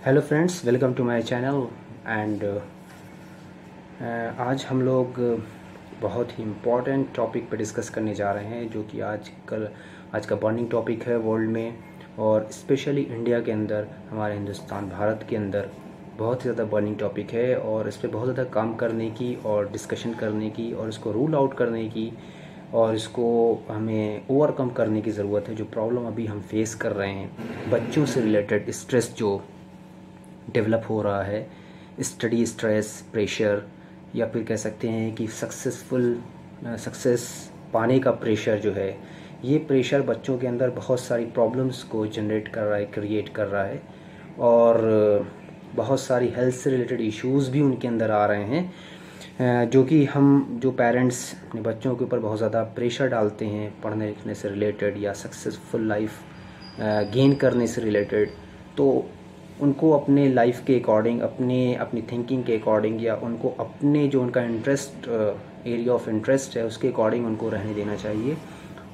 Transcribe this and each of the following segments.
Hello friends, welcome to my channel. And आज हम लोग बहुत ही इम्पोर्टेंट टॉपिक पर डिस्कस करने जा रहे हैं, जो कि आज का बर्निंग टॉपिक है वर्ल्ड में, और स्पेशली इंडिया के अंदर, हमारे हिंदुस्तान भारत के अंदर बहुत ही ज़्यादा बर्निंग टॉपिक है। और इस पर बहुत ज़्यादा काम करने की और डिस्कशन करने की और इसको रूल आउट करने की और इसको हमें ओवरकम करने की ज़रूरत है। जो प्रॉब्लम अभी हम फेस कर रहे हैं, बच्चों से रिलेटेड स्ट्रेस जो डेवलप हो रहा है, स्टडी स्ट्रेस, प्रेशर, या फिर कह सकते हैं कि सक्सेस पाने का प्रेशर जो है, ये प्रेशर बच्चों के अंदर बहुत सारी प्रॉब्लम्स को जनरेट कर रहा है, क्रिएट कर रहा है। और बहुत सारी हेल्थ से रिलेटेड इश्यूज़ भी उनके अंदर आ रहे हैं, जो कि हम जो पेरेंट्स अपने बच्चों के ऊपर बहुत ज़्यादा प्रेशर डालते हैं पढ़ने लिखने से रिलेटेड या सक्सेसफुल लाइफ गेन करने से रिलेटेड, तो उनको अपने लाइफ के अकॉर्डिंग, अपनी थिंकिंग के अकॉर्डिंग, या उनको अपने जो उनका इंटरेस्ट एरिया ऑफ इंटरेस्ट है उसके अकॉर्डिंग उनको रहने देना चाहिए।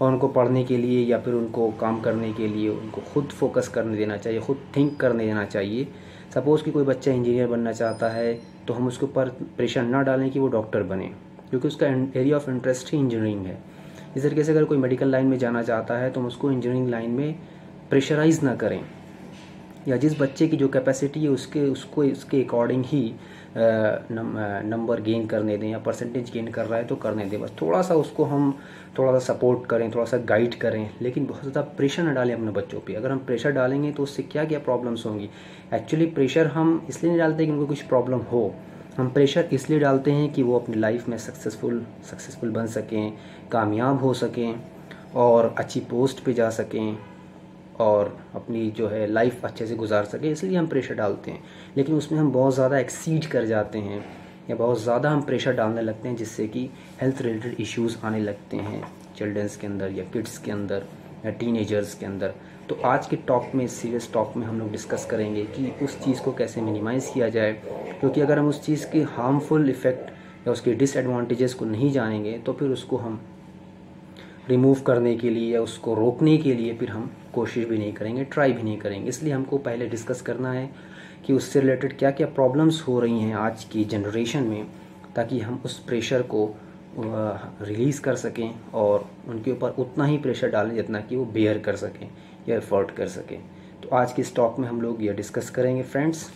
और उनको पढ़ने के लिए या फिर उनको काम करने के लिए उनको खुद फोकस करने देना चाहिए, खुद थिंक करने देना चाहिए। सपोज़ कि कोई बच्चा इंजीनियर बनना चाहता है, तो हम उसके ऊपर प्रेशर ना डालें कि वो डॉक्टर बने, क्योंकि उसका area of interest he engineering है। इस तरीके से अगर कोई मेडिकल लाइन में जाना चाहता है, तो हम उसको इंजीनियरिंग लाइन में प्रेशराइज़ ना करें, या जिस बच्चे की जो कैपेसिटी है उसको इसके अकॉर्डिंग ही नंबर गेन करने दें या परसेंटेज गेन कर रहा है तो करने दें। बस थोड़ा सा उसको हम थोड़ा सा सपोर्ट करें, थोड़ा सा गाइड करें, लेकिन बहुत ज़्यादा प्रेशर ना डालें अपने बच्चों पे। अगर हम प्रेशर डालेंगे तो उससे क्या क्या प्रॉब्लम्स होंगी। एक्चुअली प्रेशर हम इसलिए नहीं डालते कि उनको कुछ प्रॉब्लम हो, हम प्रेशर इसलिए डालते हैं कि वो अपनी लाइफ में सक्सेसफुल बन सकें, कामयाब हो सकें और अच्छी पोस्ट पे जा सकें और अपनी जो है लाइफ अच्छे से गुजार सके, इसलिए हम प्रेशर डालते हैं। लेकिन उसमें हम बहुत ज़्यादा एक्सीड कर जाते हैं या बहुत ज़्यादा हम प्रेशर डालने लगते हैं, जिससे कि हेल्थ रिलेटेड इश्यूज़ आने लगते हैं चिल्ड्रंस के अंदर या किड्स के अंदर या टीनेजर्स के अंदर। तो आज के टॉक में, सीरियस टॉक में हम लोग डिस्कस करेंगे कि उस चीज़ को कैसे मिनिमाइज़ किया जाए, क्योंकि अगर हम उस चीज़ के हार्मफुल इफ़ेक्ट या उसके डिसएडवांटेजेस को नहीं जानेंगे तो फिर उसको हम रिमूव करने के लिए या उसको रोकने के लिए फिर हम कोशिश भी नहीं करेंगे, ट्राई भी नहीं करेंगे। इसलिए हमको पहले डिस्कस करना है कि उससे रिलेटेड क्या क्या प्रॉब्लम्स हो रही हैं आज की जनरेशन में, ताकि हम उस प्रेशर को रिलीज़ कर सकें और उनके ऊपर उतना ही प्रेशर डालें जितना कि वो बेयर कर सकें या एफर्ट कर सकें। तो आज के इस टॉक में हम लोग ये डिस्कस करेंगे फ्रेंड्स,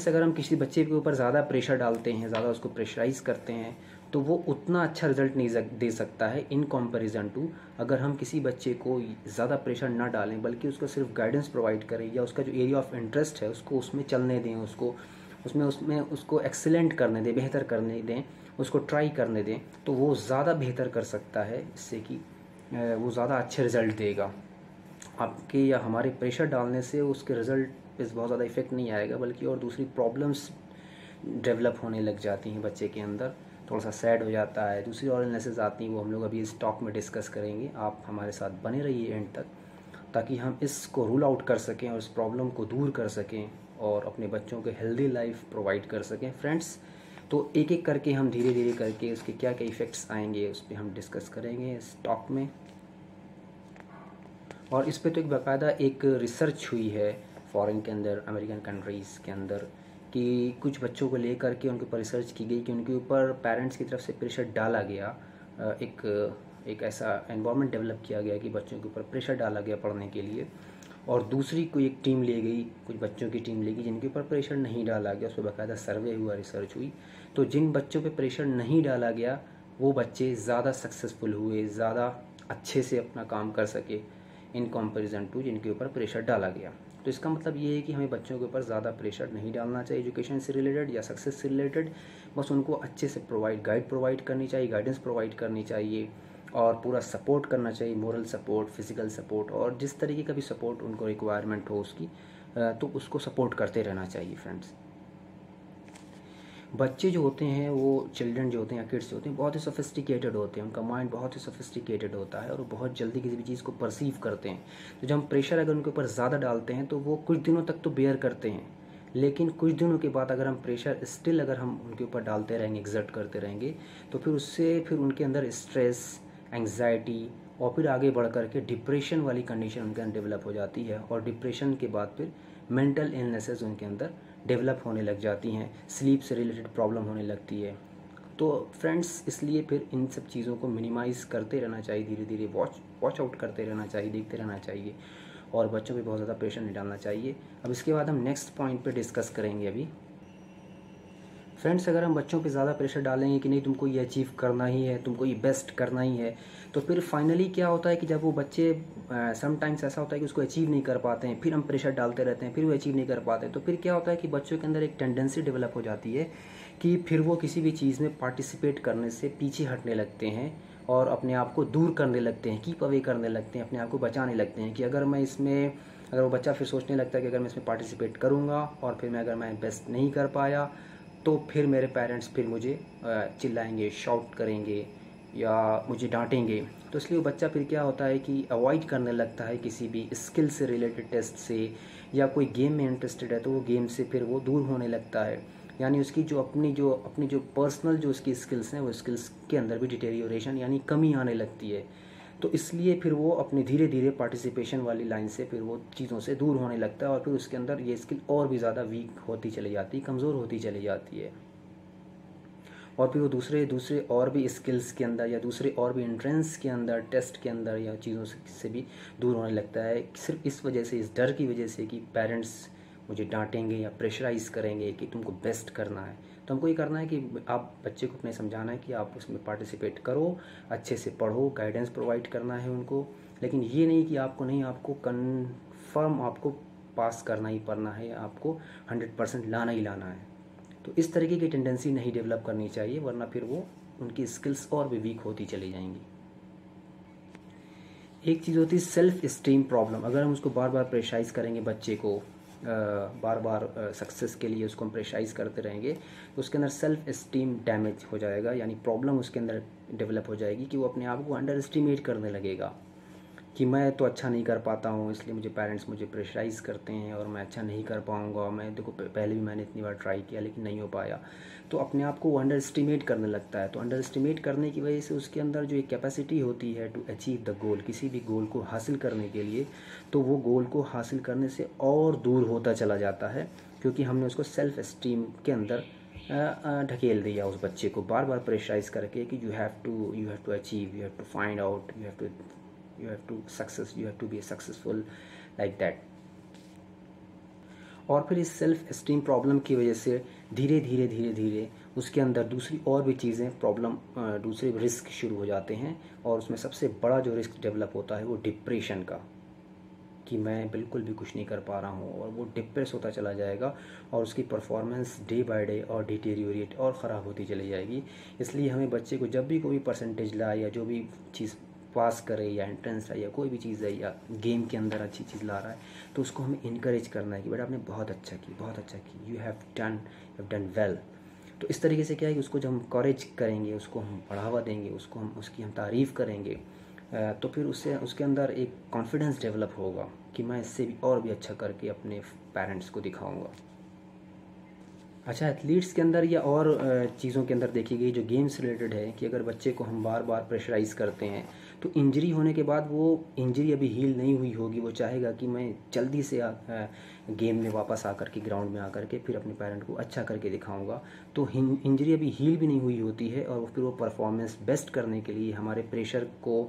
अगर हम किसी बच्चे के ऊपर ज़्यादा प्रेशर डालते हैं, ज़्यादा उसको प्रेशराइज़ करते हैं, तो वो उतना अच्छा रिजल्ट नहीं दे सकता है इन कंपैरिजन टू अगर हम किसी बच्चे को ज़्यादा प्रेशर ना डालें, बल्कि उसको सिर्फ गाइडेंस प्रोवाइड करें या उसका जो एरिया ऑफ इंटरेस्ट है उसको उसमें चलने दें, उसको एक्सीलेंट करने दें, बेहतर करने दें, उसको ट्राई करने दें, तो वो ज़्यादा बेहतर कर सकता है, इससे कि वो ज़्यादा अच्छे रिज़ल्ट देगा। आपके या हमारे प्रेशर डालने से उसके रिज़ल्ट पे बहुत ज़्यादा इफेक्ट नहीं आएगा, बल्कि और दूसरी प्रॉब्लम्स डेवलप होने लग जाती हैं बच्चे के अंदर। थोड़ा सा सैड हो जाता है, दूसरी और इलनेसेस आती हैं, वो हम लोग अभी इस टॉक में डिस्कस करेंगे। आप हमारे साथ बने रहिए एंड तक, ताकि हम इसको रूल आउट कर सकें और इस प्रॉब्लम को दूर कर सकें और अपने बच्चों को हेल्दी लाइफ प्रोवाइड कर सकें फ्रेंड्स। तो एक एक करके हम धीरे धीरे करके उसके क्या क्या इफ़ेक्ट्स आएंगे उस पर हम डिस्कस करेंगे इस टॉक में। और इस पे तो एक बाकायदा एक रिसर्च हुई है फॉरेन के अंदर, अमेरिकन कंट्रीज़ के अंदर, कि कुछ बच्चों को लेकर के उनके ऊपर रिसर्च की गई कि उनके ऊपर पेरेंट्स की तरफ से प्रेशर डाला गया। एक ऐसा एनवायरनमेंट डेवलप किया गया कि बच्चों के ऊपर प्रेशर डाला गया पढ़ने के लिए, और दूसरी कोई एक टीम ले गई, कुछ बच्चों की टीम ले गई जिनके ऊपर प्रेशर नहीं डाला गया। उस पर बाकायदा सर्वे हुआ, रिसर्च हुई, तो जिन बच्चों पर प्रेशर नहीं डाला गया वो बच्चे ज़्यादा सक्सेसफुल हुए, ज़्यादा अच्छे से अपना काम कर सके इन कंपैरिजन टू जिनके ऊपर प्रेशर डाला गया। तो इसका मतलब ये है कि हमें बच्चों के ऊपर ज़्यादा प्रेशर नहीं डालना चाहिए एजुकेशन से रिलेटेड या सक्सेस से रिलेटेड। बस उनको अच्छे से गाइड प्रोवाइड करनी चाहिए, गाइडेंस प्रोवाइड करनी चाहिए और पूरा सपोर्ट करना चाहिए, मोरल सपोर्ट, फिजिकल सपोर्ट, और जिस तरीके का भी सपोर्ट उनको रिक्वायरमेंट हो उसकी, तो उसको सपोर्ट करते रहना चाहिए फ्रेंड्स। बच्चे जो होते हैं, वो चिल्ड्रन जो होते हैं या किड्स जो होते हैं, बहुत ही सोफिस्टिकेटेड होते हैं, उनका माइंड बहुत ही सोफिस्टिकेटेड होता है और वो बहुत जल्दी किसी भी चीज़ को परसीव करते हैं। तो जब हम प्रेशर अगर उनके ऊपर ज़्यादा डालते हैं तो वो कुछ दिनों तक तो बेयर करते हैं, लेकिन कुछ दिनों के बाद अगर हम प्रेशर स्टिल अगर हम उनके ऊपर डालते रहेंगे, एग्जर्ट करते रहेंगे, तो फिर उससे फिर उनके अंदर स्ट्रेस, एंग्जाइटी और फिर आगे बढ़ कर के डिप्रेशन वाली कंडीशन उनके अंदर डेवलप हो जाती है, और डिप्रेशन के बाद फिर मेंटल इलनेसेस उनके अंदर डेवलप होने लग जाती हैं, स्लीप से रिलेटेड प्रॉब्लम होने लगती है। तो फ्रेंड्स, इसलिए फिर इन सब चीज़ों को मिनिमाइज़ करते रहना चाहिए, धीरे धीरे वॉच आउट करते रहना चाहिए, देखते रहना चाहिए, और बच्चों पे बहुत ज़्यादा प्रेशर नहीं डालना चाहिए। अब इसके बाद हम नेक्स्ट पॉइंट पे डिस्कस करेंगे अभी। फ्रेंड्स, अगर हम बच्चों पे ज़्यादा प्रेशर डालेंगे कि नहीं तुमको ये अचीव करना ही है, तुमको ये बेस्ट करना ही है, तो फिर फाइनली क्या होता है कि जब वो बच्चे समटाइम्स ऐसा होता है कि उसको अचीव नहीं कर पाते हैं, फिर हम प्रेशर डालते रहते हैं, फिर वो अचीव नहीं कर पाते, तो फिर क्या होता है कि बच्चों के अंदर एक टेंडेंसी डेवलप हो जाती है कि फिर वो किसी भी चीज़ में पार्टिसिपेट करने से पीछे हटने लगते हैं और अपने आप को दूर करने लगते हैं, कीप अवे करने लगते हैं, अपने आप को बचाने लगते हैं कि अगर वो बच्चा फिर सोचने लगता है कि अगर मैं इसमें पार्टिसिपेट करूँगा और फिर अगर मैं बेस्ट नहीं कर पाया तो फिर मेरे पेरेंट्स फिर मुझे चिल्लाएंगे, शाउट करेंगे या मुझे डांटेंगे। तो इसलिए वो बच्चा फिर क्या होता है कि अवॉइड करने लगता है किसी भी स्किल से रिलेटेड टेस्ट से, या कोई गेम में इंटरेस्टेड है तो वो गेम से फिर वो दूर होने लगता है। यानी उसकी अपनी जो पर्सनल जो उसकी स्किल्स हैं, वो स्किल्स के अंदर भी डिटेरियोरेशन यानी कमी आने लगती है। तो इसलिए फिर वो अपनी धीरे धीरे पार्टिसिपेशन वाली लाइन से फिर वो चीज़ों से दूर होने लगता है, और फिर उसके अंदर ये स्किल और भी ज़्यादा वीक होती चली जाती है, कमज़ोर होती चली जाती है, और फिर वो दूसरे और भी स्किल्स के अंदर या दूसरे और भी एंट्रेंस के अंदर, टेस्ट के अंदर या चीज़ों से भी दूर होने लगता है, सिर्फ इस वजह से, इस डर की वजह से कि पेरेंट्स मुझे डांटेंगे या प्रेशराइज़ करेंगे कि तुमको बेस्ट करना है। तो हमको ये करना है कि आप बच्चे को अपने समझाना है कि आप उसमें पार्टिसिपेट करो, अच्छे से पढ़ो, गाइडेंस प्रोवाइड करना है उनको, लेकिन ये नहीं कि आपको कन्फर्म आपको पास करना ही पड़ना है, आपको 100% लाना ही लाना है। तो इस तरीके की टेंडेंसी नहीं डेवलप करनी चाहिए, वरना फिर वो उनकी स्किल्स और भी वीक होती चली जाएंगी। एक चीज़ होती है सेल्फ इस्टीम प्रॉब्लम। अगर हम उसको बार बार प्रेशराइज़ करेंगे बच्चे को, बार बार सक्सेस के लिए उसको हम प्रेशराइज़ करते रहेंगे, तो उसके अंदर सेल्फ इस्टीम डैमेज हो जाएगा, यानी प्रॉब्लम उसके अंदर डेवलप हो जाएगी कि वो अपने आप को अंडर एस्टिमेट करने लगेगा कि मैं तो अच्छा नहीं कर पाता हूँ, इसलिए मुझे पेरेंट्स मुझे प्रेशराइज़ करते हैं और मैं अच्छा नहीं कर पाऊँगा, मैं देखो पहले भी मैंने इतनी बार ट्राई किया लेकिन नहीं हो पाया। तो अपने आप को वो अंडर एस्टिमेट करने लगता है। तो अंडर एस्टिमेट करने की वजह से उसके अंदर जो एक कैपेसिटी होती है टू अचीव द गोल, किसी भी गोल को हासिल करने के लिए, तो वो गोल को हासिल करने से और दूर होता चला जाता है, क्योंकि हमने उसको सेल्फ एस्टीम के अंदर ढकेल दिया उस बच्चे को, बार बार प्रेशराइज करके कि you have to achieve, you have to find out, you have to be successful like that। और फिर इस सेल्फ एस्टीम प्रॉब्लम की वजह से धीरे धीरे उसके अंदर दूसरी और भी चीज़ें प्रॉब्लम, दूसरे रिस्क शुरू हो जाते हैं, और उसमें सबसे बड़ा जो रिस्क डेवलप होता है वो डिप्रेशन का, कि मैं बिल्कुल भी कुछ नहीं कर पा रहा हूँ, और वो डिप्रेस होता चला जाएगा और उसकी परफॉर्मेंस डे बाय डे और डिटेरियोरेट और ख़राब होती चली जाएगी। इसलिए हमें बच्चे को जब भी कोई परसेंटेज लाए या जो भी चीज़ पास करे या एंट्रेंस है या कोई भी चीज़ है या गेम के अंदर अच्छी चीज़ ला रहा है, तो उसको हमें इनकरेज करना है कि बेटा आपने बहुत अच्छा की, यू हैव डन वेल। तो इस तरीके से क्या है कि उसको जब हम करेज करेंगे, उसको हम बढ़ावा देंगे, उसकी हम तारीफ़ करेंगे, तो फिर उसके अंदर एक कॉन्फिडेंस डेवलप होगा कि मैं इससे भी और भी अच्छा करके अपने पेरेंट्स को दिखाऊंगा। अच्छा, एथलीट्स के अंदर या और चीज़ों के अंदर देखी गई जो गेम्स रिलेटेड है कि अगर बच्चे को हम बार बार प्रेशराइज़ करते हैं तो इंजरी होने के बाद वो इंजरी अभी हील नहीं हुई होगी, वो चाहेगा कि मैं जल्दी से गेम में वापस आकर के, ग्राउंड में आकर के फिर अपने पेरेंट को अच्छा करके दिखाऊंगा। तो इंजरी अभी हील भी नहीं हुई होती है, और फिर वो परफॉर्मेंस बेस्ट करने के लिए, हमारे प्रेशर को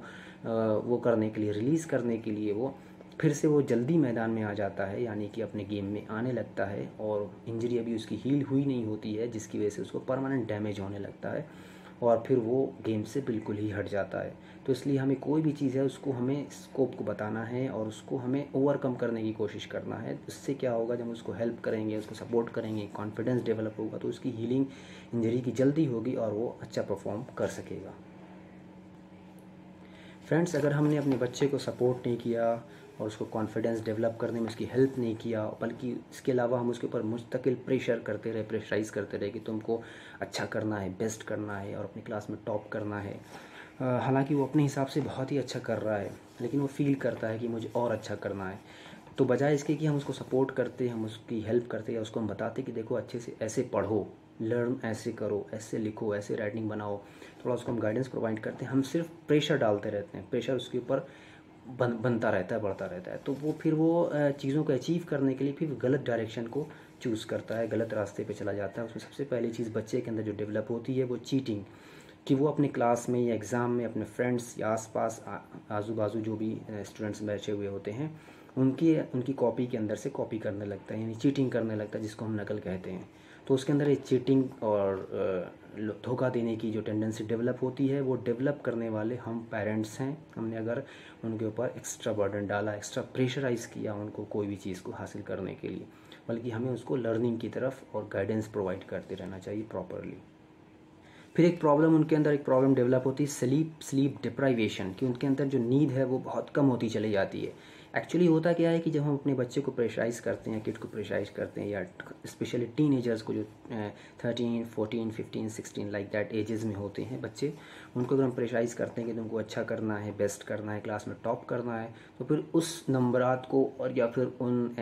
वो करने के लिए, रिलीज़ करने के लिए वो फिर से वो जल्दी मैदान में आ जाता है, यानी कि अपने गेम में आने लगता है, और इंजरी अभी उसकी हील हुई नहीं होती है, जिसकी वजह से उसको परमानेंट डैमेज होने लगता है और फिर वो गेम से बिल्कुल ही हट जाता है। तो इसलिए हमें कोई भी चीज़ है उसको हमें स्कोप को बताना है और उसको हमें ओवरकम करने की कोशिश करना है। इससे क्या होगा, जब उसको हेल्प करेंगे, उसको सपोर्ट करेंगे, कॉन्फिडेंस डेवलप होगा, तो उसकी हीलिंग इंजरी की जल्दी होगी और वो अच्छा परफॉर्म कर सकेगा। फ्रेंड्स, अगर हमने अपने बच्चे को सपोर्ट नहीं किया और उसको कॉन्फिडेंस डेवलप करने में उसकी हेल्प नहीं किया, बल्कि इसके अलावा हम उसके ऊपर मुस्तकिल प्रेशराइज़ करते रहे कि तुमको अच्छा करना है, बेस्ट करना है और अपनी क्लास में टॉप करना है, हालांकि वो अपने हिसाब से बहुत ही अच्छा कर रहा है, लेकिन वो फील करता है कि मुझे और अच्छा करना है। तो बजाय इसके कि हम उसको सपोर्ट करते, हम उसकी हेल्प करते या उसको हम बताते कि देखो अच्छे से ऐसे पढ़ो, लर्न ऐसे करो, ऐसे लिखो, ऐसे राइटिंग बनाओ, थोड़ा उसको हम गाइडेंस प्रोवाइड करते हैं। हम सिर्फ प्रेशर डालते रहते हैं, प्रेशर उसके ऊपर बनता रहता है, बढ़ता रहता है, तो वो फिर वो चीज़ों को अचीव करने के लिए फिर गलत डायरेक्शन को चूज़ करता है, गलत रास्ते पे चला जाता है। उसमें सबसे पहली चीज़ बच्चे के अंदर जो डेवलप होती है वो चीटिंग, कि वो अपने क्लास में या एग्ज़ाम में अपने फ्रेंड्स या आसपास आजू बाजू जो भी स्टूडेंट्स बैठे हुए होते हैं उनकी कॉपी के अंदर से कॉपी करने लगता है, यानी चीटिंग करने लगता है, जिसको हम नकल कहते हैं। तो उसके अंदर ये चीटिंग और धोखा देने की जो टेंडेंसी डेवलप होती है, वो डेवलप करने वाले हम पेरेंट्स हैं। हमने अगर उनके ऊपर एक्स्ट्रा बर्डन डाला, एक्स्ट्रा प्रेशराइज़ किया उनको कोई भी चीज़ को हासिल करने के लिए, बल्कि हमें उसको लर्निंग की तरफ और गाइडेंस प्रोवाइड करते रहना चाहिए प्रॉपरली। फिर एक प्रॉब्लम डेवलप होती है स्लीप डिप्राइवेशन, कि उनके अंदर जो नींद है वो बहुत कम होती चली जाती है। एक्चुअली होता क्या है कि जब हम अपने बच्चे को प्रेशराइज़ करते हैं, किड को प्रेशराइज़ करते हैं, या स्पेशली टीनेजर्स को जो 13, 14, 15, 16 लाइक दैट एजेस में होते हैं बच्चे, उनको अगर हम प्रेशराइज़ करते हैं कि तुमको अच्छा करना है, बेस्ट करना है, क्लास में टॉप करना है, तो फिर उस नंबरात को और या फिर उन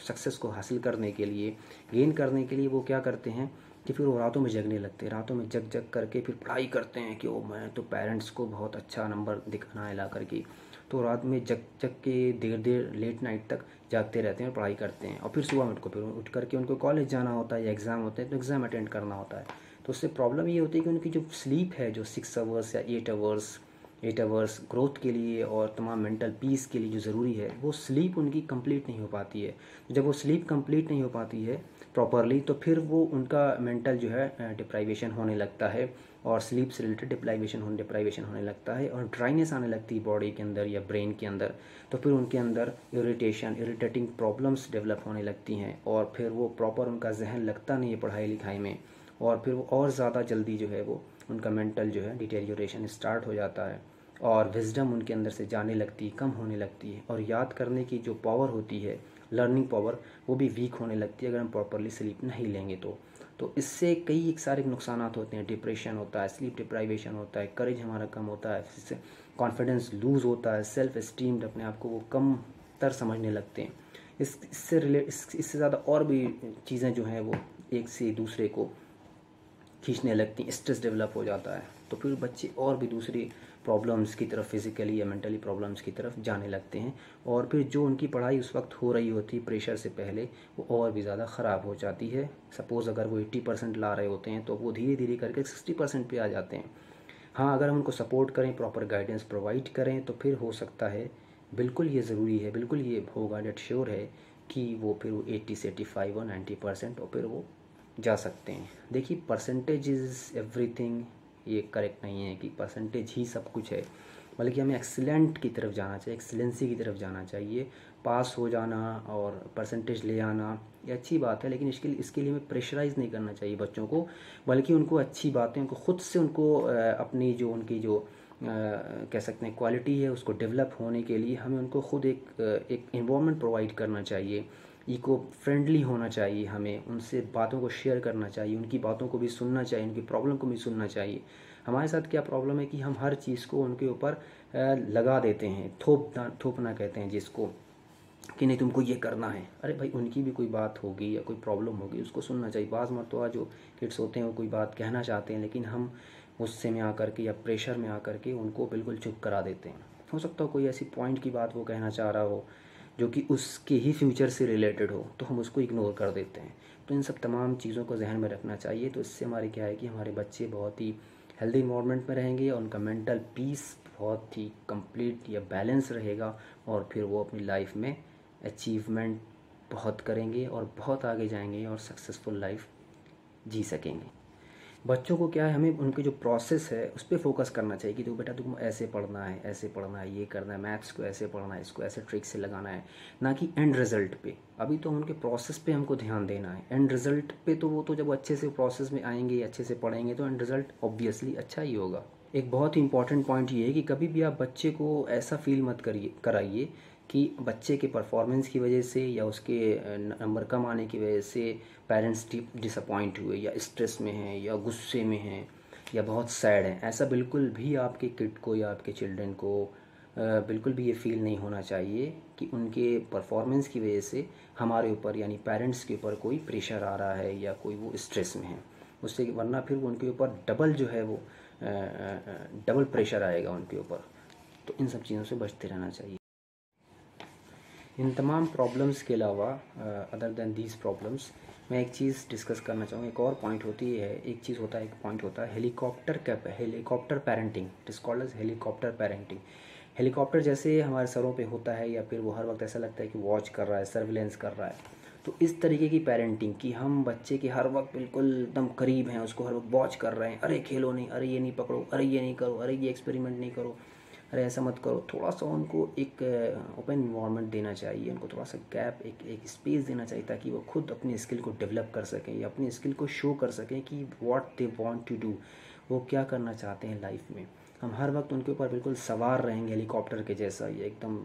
सक्सेस को हासिल करने के लिए, गेन करने के लिए वो क्या करते हैं कि फिर वो रातों में जगने लगते हैं, रातों में जग जग करके फिर पढ़ाई करते हैं कि ओ मैं तो पेरेंट्स को बहुत अच्छा नंबर दिखाना है ला करके, तो रात में जग जग के देर लेट नाइट तक जागते रहते हैं और पढ़ाई करते हैं, और फिर सुबह में फिर उठ करके उनको कॉलेज जाना होता है या एग्ज़ाम होते हैं, तो एग्ज़ाम अटेंड करना होता है। तो उससे प्रॉब्लम ये होती है कि उनकी जो स्लीप है, जो 6 आवर्स या 8 आवर्स ग्रोथ के लिए और तमाम मेंटल पीस के लिए जो ज़रूरी है, वो स्लीप उनकी कंप्लीट नहीं हो पाती है। जब वो स्लीप कंप्लीट नहीं हो पाती है प्रॉपरली, तो फिर वो उनका मेंटल जो है डिप्राइवेशन होने लगता है, और स्लीप से रिलेटेड डिप्राइवेशन होने लगता है, और ड्राइनेस आने लगती है बॉडी के अंदर या ब्रेन के अंदर। तो फिर उनके अंदर इरिटेटिंग प्रॉब्लम्स डेवलप होने लगती हैं, और फिर वो प्रॉपर उनका जहन लगता नहीं है पढ़ाई लिखाई में, और फिर वो और ज़्यादा जल्दी जो है वो उनका मेंटल जो है डिटेरियोरेशन स्टार्ट हो जाता है, और विजडम उनके अंदर से जाने लगती है, कम होने लगती है, और याद करने की जो पावर होती है, लर्निंग पावर, वो भी वीक होने लगती है अगर हम प्रॉपरली स्लीप नहीं लेंगे तो इससे कई एक सारे नुकसान होते हैं। डिप्रेशन होता है, स्लीप डिप्राइवेशन होता है, करेज हमारा कम होता है, इससे कॉन्फिडेंस लूज़ होता है, सेल्फ एस्टीम्ड अपने आप को वो कम तर समझने लगते हैं। इससे ज़्यादा और भी चीज़ें जो हैं वो एक से दूसरे को खींचने लगती हैं, स्ट्रेस डेवलप हो जाता है, तो फिर बच्चे और भी दूसरी प्रॉब्लम्स की तरफ, फिजिकली या मेंटली प्रॉब्लम्स की तरफ जाने लगते हैं, और फिर जो उनकी पढ़ाई उस वक्त हो रही होती है प्रेशर से पहले, वो और भी ज़्यादा ख़राब हो जाती है। सपोज़ अगर वो 80% ला रहे होते हैं, तो वो धीरे धीरे करके 60% पे आ जाते हैं। हाँ, अगर हम उनको सपोर्ट करें, प्रॉपर गाइडेंस प्रोवाइड करें, तो फिर हो सकता है, बिल्कुल ये ज़रूरी है, बिल्कुल ये होगा, डेट श्योर है कि वो फिर वो 80 से 85 और 90% और फिर वो जा सकते हैं। देखिए, परसेंटेज इज़ एवरीथिंग, ये करेक्ट नहीं है कि परसेंटेज ही सब कुछ है, बल्कि हमें एक्सीलेंट की तरफ जाना चाहिए, एक्सीलेंसी की तरफ जाना चाहिए। पास हो जाना और परसेंटेज ले आना ये अच्छी बात है, लेकिन इसके लिए हमें प्रेशराइज़ नहीं करना चाहिए बच्चों को, बल्कि उनको अच्छी बातें, उनको खुद से उनको अपनी जो उनकी जो कह सकते हैं क्वालिटी है, उसको डेवलप होने के लिए हमें उनको खुद एक इन्वायरमेंट प्रोवाइड करना चाहिए, इको फ्रेंडली होना चाहिए, हमें उनसे बातों को शेयर करना चाहिए, उनकी बातों को भी सुनना चाहिए, उनकी प्रॉब्लम को भी सुनना चाहिए। हमारे साथ क्या प्रॉब्लम है कि हम हर चीज़ को उनके ऊपर लगा देते हैं, थोपना कहते हैं जिसको, कि नहीं तुमको ये करना है। अरे भाई, उनकी भी कोई बात होगी या कोई प्रॉब्लम होगी, उसको सुनना चाहिए। बाज़ मरतबा जो किड्स होते हैं वो कोई बात कहना चाहते हैं, लेकिन हम गुस्से में आकर के या प्रेशर में आकर के उनको बिल्कुल चुप करा देते हैं। हो सकता हो कोई ऐसी पॉइंट की बात वो कहना चाह रहा हो जो कि उसके ही फ्यूचर से रिलेटेड हो, तो हम उसको इग्नोर कर देते हैं। तो इन सब तमाम चीज़ों को जहन में रखना चाहिए। तो इससे हमारे क्या है कि हमारे बच्चे बहुत ही हेल्दी इन्वायरमेंट में रहेंगे, और उनका मेंटल पीस बहुत ही कंप्लीट या बैलेंस रहेगा, और फिर वो अपनी लाइफ में अचीवमेंट बहुत करेंगे और बहुत आगे जाएंगे और सक्सेसफुल लाइफ जी सकेंगे। बच्चों को क्या है, हमें उनके जो प्रोसेस है उस पर फोकस करना चाहिए कि तो बेटा तुम ऐसे पढ़ना है, ऐसे पढ़ना है, ये करना है, मैथ्स को ऐसे पढ़ना है, इसको ऐसे ट्रिक से लगाना है, ना कि एंड रिजल्ट पे। अभी तो उनके प्रोसेस पे हमको ध्यान देना है। एंड रिजल्ट पे तो वो तो जब अच्छे से प्रोसेस में आएंगे, अच्छे से पढ़ेंगे, तो एंड रिजल्ट ऑब्वियसली अच्छा ही होगा। एक बहुत ही इंपॉर्टेंट पॉइंट ये है कि कभी भी आप बच्चे को ऐसा फील मत कराइए कि बच्चे के परफॉर्मेंस की वजह से या उसके नंबर कम आने की वजह से पेरेंट्स डिसअपॉइंट हुए, या स्ट्रेस में हैं, या गुस्से में हैं, या बहुत सैड हैं। ऐसा बिल्कुल भी आपके किड को या आपके चिल्ड्रन को बिल्कुल भी ये फील नहीं होना चाहिए कि उनके परफॉर्मेंस की वजह से हमारे ऊपर यानी पेरेंट्स के ऊपर कोई प्रेशर आ रहा है या कोई वो स्ट्रेस में है उससे, वरना फिर वो उनके ऊपर डबल जो है वो डबल प्रेशर आएगा उनके ऊपर। तो इन सब चीज़ों से बचते रहना चाहिए। इन तमाम प्रॉब्लम्स के अलावा अदर देन दीज प्रॉब्लम्स मैं एक चीज़ डिस्कस करना चाहूँगा। एक और पॉइंट होती है, एक चीज़ होता है, एक पॉइंट होता है helicopter parenting. It is called as helicopter parenting. Helicopter जैसे हमारे सरों पे होता है या फिर वो हर वक्त ऐसा लगता है कि वॉच कर रहा है, सर्विलेंस कर रहा है, तो इस तरीके की पेरेंटिंग कि हम बच्चे के हर वक्त बिल्कुल एकदम करीब हैं, उसको हर वक्त वॉच कर रहे हैं, अरे खेलो नहीं, अरे ये नहीं पकड़ो, अरे ये नहीं करो, अरे ये एक्सपेरिमेंट नहीं करो, अरे ऐसा मत करो। थोड़ा सा उनको एक ओपन इन्वायरमेंट देना चाहिए, उनको थोड़ा सा गैप, एक स्पेस देना चाहिए ताकि वो खुद अपनी स्किल को डेवलप कर सकें या अपनी स्किल को शो कर सकें कि what they want to do, वो क्या करना चाहते हैं लाइफ में। हम हर वक्त उनके ऊपर बिल्कुल सवार रहेंगे हेलीकॉप्टर के जैसा ये एकदम,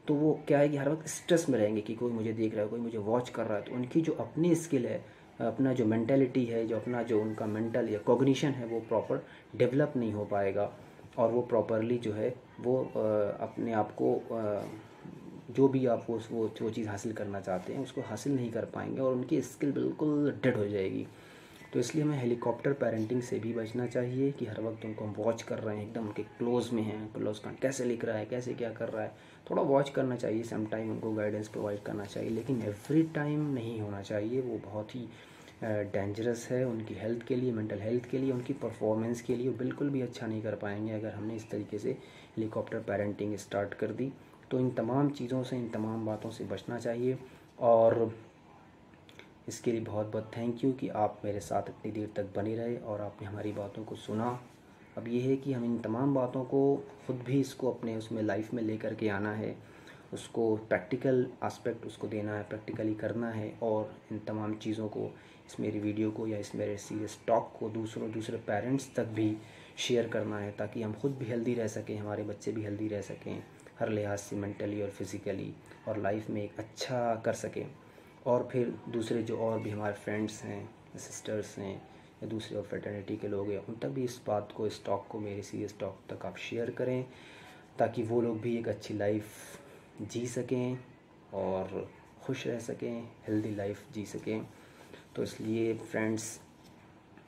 तो वो क्या है कि हर वक्त स्ट्रेस में रहेंगे कि कोई मुझे देख रहा है, कोई मुझे वॉच कर रहा है। तो उनकी जो अपनी स्किल है, अपना जो मेंटेलिटी है, जो अपना जो उनका मेंटल या कॉग्निशन है, वो प्रॉपर डेवलप नहीं हो पाएगा और वो प्रॉपरली जो है वो अपने आप को जो भी आप वो जो चीज़ हासिल करना चाहते हैं उसको हासिल नहीं कर पाएंगे और उनकी स्किल बिल्कुल डेड हो जाएगी। तो इसलिए हमें हेलीकॉप्टर पेरेंटिंग से भी बचना चाहिए कि हर वक्त उनको हम वॉच कर रहे हैं, एकदम उनके क्लोज़ में हैं, क्लोज का कैसे लिख रहा है, कैसे क्या कर रहा है, थोड़ा वॉच करना चाहिए, सम टाइम उनको गाइडेंस प्रोवाइड करना चाहिए, लेकिन एवरी टाइम नहीं होना चाहिए। वो बहुत ही डेंजरस है उनकी हेल्थ के लिए, मेंटल हेल्थ के लिए, उनकी परफॉर्मेंस के लिए। वो बिल्कुल भी अच्छा नहीं कर पाएंगे अगर हमने इस तरीके से हेलीकॉप्टर पेरेंटिंग स्टार्ट कर दी। तो इन तमाम चीज़ों से, इन तमाम बातों से बचना चाहिए। और इसके लिए बहुत बहुत थैंक यू कि आप मेरे साथ इतनी देर तक बने रहे और आपने हमारी बातों को सुना। अब ये है कि हम इन तमाम बातों को ख़ुद भी इसको अपने उसमें लाइफ में लेकर के आना है, उसको प्रैक्टिकल एस्पेक्ट उसको देना है, प्रैक्टिकली करना है और इन तमाम चीज़ों को, इस मेरी वीडियो को या इस मेरे सीरियस टॉक को दूसरे पेरेंट्स तक भी शेयर करना है ताकि हम खुद भी हेल्दी रह सकें, हमारे बच्चे भी हेल्दी रह सकें हर लिहाज से, मेंटली और फिज़िकली, और लाइफ में एक अच्छा कर सकें। और फिर दूसरे जो और भी हमारे फ्रेंड्स हैं, सिस्टर्स हैं या दूसरे और फ्रेटर्निटी के लोग हैं, उन तक भी इस बात को, इस टॉक को, मेरे सीरियस टॉक तक आप शेयर करें ताकि वो लोग भी एक अच्छी लाइफ जी सकें और खुश रह सकें, हेल्दी लाइफ जी सकें। तो इसलिए फ्रेंड्स,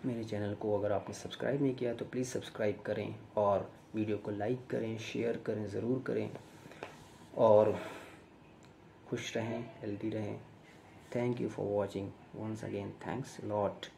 मेरे चैनल को अगर आपने सब्सक्राइब नहीं किया तो प्लीज़ सब्सक्राइब करें और वीडियो को लाइक करें, शेयर करें, ज़रूर करें और खुश रहें, हेल्दी रहें। Thank you for watching. Once again, thanks a lot.